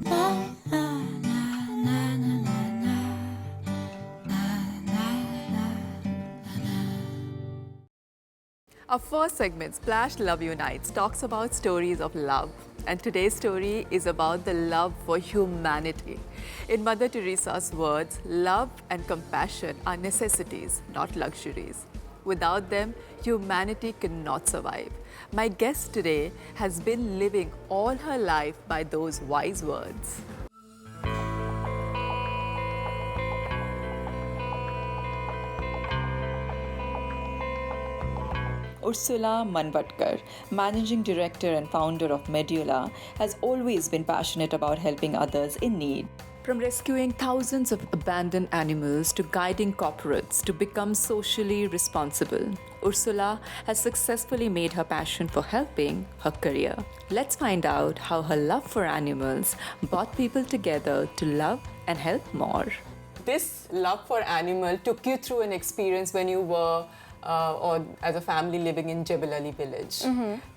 Our first segment, Splash Love Unites, talks about stories of love. And today's story is about the love for humanity. In Mother Teresa's words, love and compassion are necessities, not luxuries. Without them, humanity cannot survive. My guest today has been living all her life by those wise words. Ursula Manvatkar, Managing Director and founder of Medulla, has always been passionate about helping others in need. From rescuing thousands of abandoned animals to guiding corporates to become socially responsible, Ursula has successfully made her passion for helping her career. Let's find out how her love for animals brought people together to love and help more. This love for animal took you through an experience when you were or as a family living in Jebel Ali village.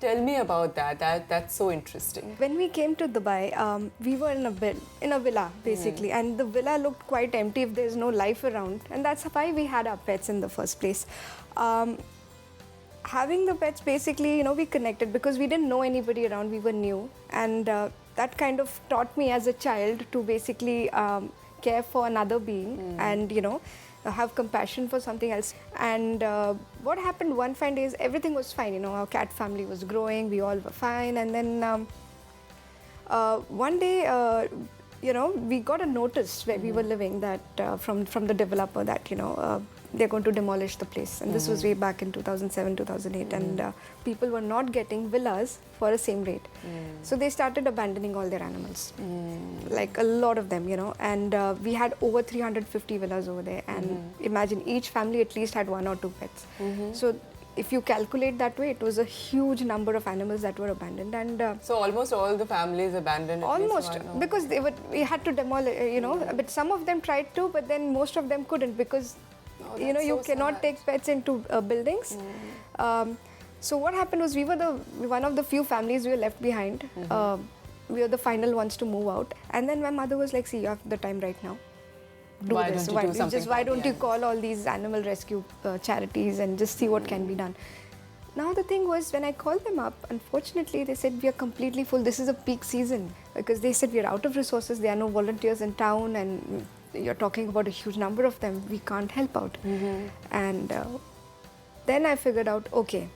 Tell me about that. That's so interesting. When we came to Dubai, we were in a villa basically, and the villa looked quite empty if there's no life around, and that's why we had our pets in the first place. Having the pets, basically, we connected because we didn't know anybody around. We were new, and that kind of taught me as a child to basically care for another being and have compassion for something else. And what happened one fine day is everything was fine. Our cat family was growing, we all were fine. And then one day, we got a notice where we were living that from the developer that they're going to demolish the place. And this was way back in 2007, 2008, and people were not getting villas for the same rate. So they started abandoning all their animals, like a lot of them, and we had over 350 villas over there, and imagine each family at least had 1 or 2 pets. So if you calculate that way, it was a huge number of animals that were abandoned. And so almost all the families abandoned. Almost, because we had to demolish, but some of them tried to, but then most of them couldn't because you cannot take pets into buildings. So what happened was we were one of the few families we were left behind. We were the final ones to move out. And then my mother was like, see, you have the time right now. Why don't you call all these animal rescue charities and just see what can be done? Now the thing was, when I called them up, unfortunately they said we are completely full. This is a peak season, because they said we are out of resources. There are no volunteers in town, and you're talking about a huge number of them. We can't help out. And then I figured out, okay,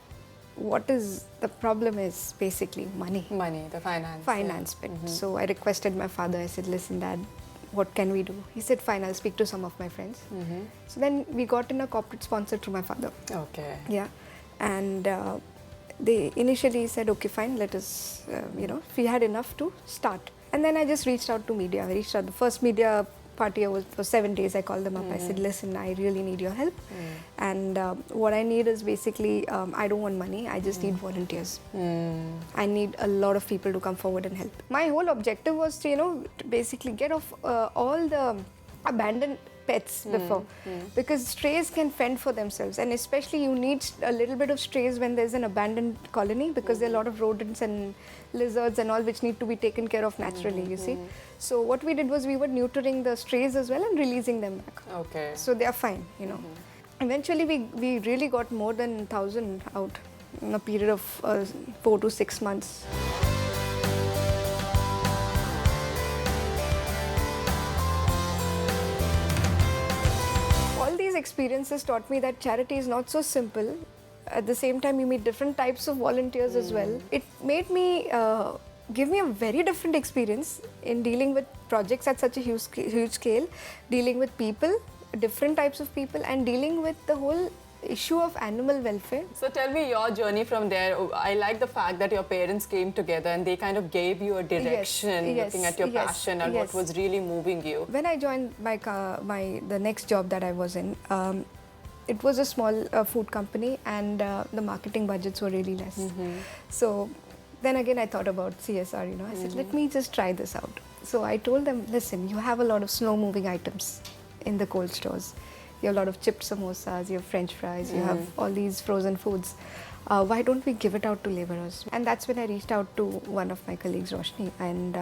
what is the problem is basically money. Money, the finance. Finance bit. So I requested my father. I said, listen, Dad, what can we do? He said, fine, I'll speak to some of my friends. So then we got in a corporate sponsor through my father. Okay. Yeah. And they initially said, okay, fine, let us, if we had enough to start. And then I just reached out to media. I reached out. The first media party was for 7 days. I called them up. I said, listen, I really need your help. And what I need is basically, I don't want money. I just need volunteers. I need a lot of people to come forward and help. My whole objective was to, to basically get off all the abandoned pets before, because strays can fend for themselves, and especially you need a little bit of strays when there's an abandoned colony, because there are a lot of rodents and lizards and all which need to be taken care of naturally, you see. So what we did was we were neutering the strays as well and releasing them back. Okay. So they are fine, Eventually we really got more than 1,000 out in a period of 4 to 6 months. Experiences taught me that charity is not so simple. At the same time, you meet different types of volunteers as well. It made me give me a very different experience in dealing with projects at such a huge scale, dealing with people, different types of people, and dealing with the whole issue of animal welfare. So tell me your journey from there. I like the fact that your parents came together and they kind of gave you a direction, looking at your passion and what was really moving you. When I joined the next job that I was in, it was a small food company, and the marketing budgets were really less. So then again I thought about CSR, I said, let me just try this out. So I told them, listen, you have a lot of slow moving items in the cold stores. You have a lot of chipped samosas, you have French fries, you have all these frozen foods. Why don't we give it out to laborers? And that's when I reached out to one of my colleagues, Roshni, and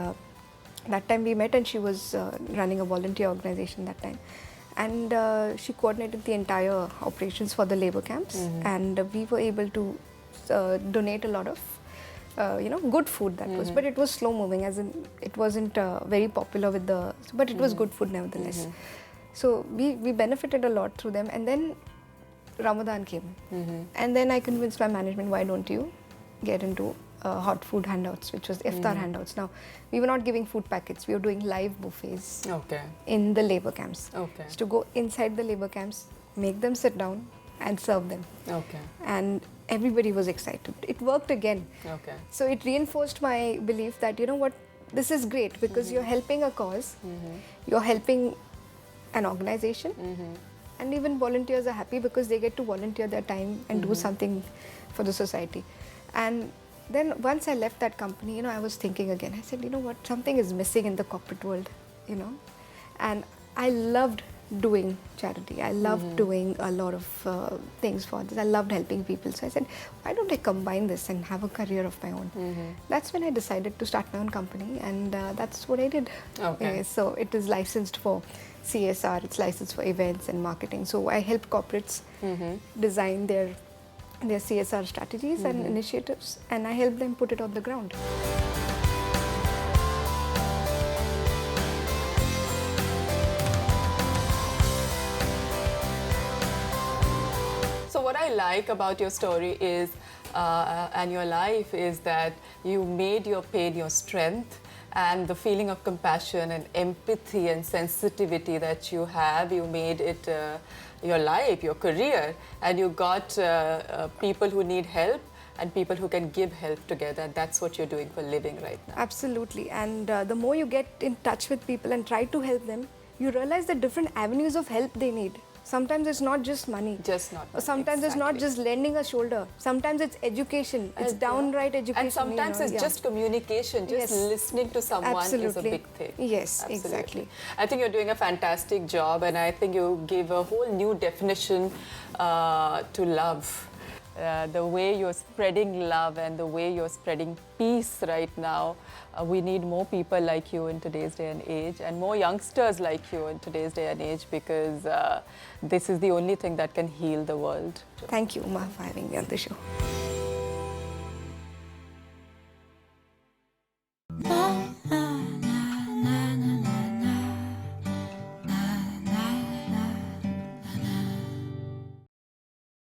That time we met, and she was running a volunteer organization that time. And she coordinated the entire operations for the labor camps. And we were able to donate a lot of good food that was, but it was slow moving, as in it wasn't very popular with the, but it was good food nevertheless. So we benefited a lot through them. And then Ramadan came, and then I convinced my management, why don't you get into hot food handouts, which was iftar handouts. Now, we were not giving food packets, we were doing live buffets in the labor camps. So to go inside the labor camps, make them sit down and serve them. And everybody was excited. It worked again. So it reinforced my belief that, you know what, this is great, because you're helping a cause, you're helping an organization, and even volunteers are happy because they get to volunteer their time and do something for the society. And then once I left that company, you know, I was thinking again. I said, you know what, something is missing in the corporate world, you know. And I loved doing charity. I loved doing a lot of things for others. I loved helping people. So I said, why don't I combine this and have a career of my own? That's when I decided to start my own company, and that's what I did. So it is licensed for CSR, it's licensed for events and marketing. So I help corporates design their CSR strategies and initiatives, and I help them put it on the ground. So what I like about your story is, and your life, is that you made your pain your strength, and the feeling of compassion and empathy and sensitivity that you have, you made it your life, your career, and you got people who need help and people who can give help together. That's what you're doing for a living right now. Absolutely. And the more you get in touch with people and try to help them, you realize the different avenues of help they need. Sometimes it's not just money. Sometimes it's not just lending a shoulder. Sometimes it's education. It's downright education. And sometimes it's just communication. Just listening to someone is a big thing. Yes, exactly. I think you're doing a fantastic job, and I think you give a whole new definition to love. The way you're spreading love and the way you're spreading peace right now. We need more people like you in today's day and age, and more youngsters like you in today's day and age, because this is the only thing that can heal the world. Thank you, Uma, for having me on the show.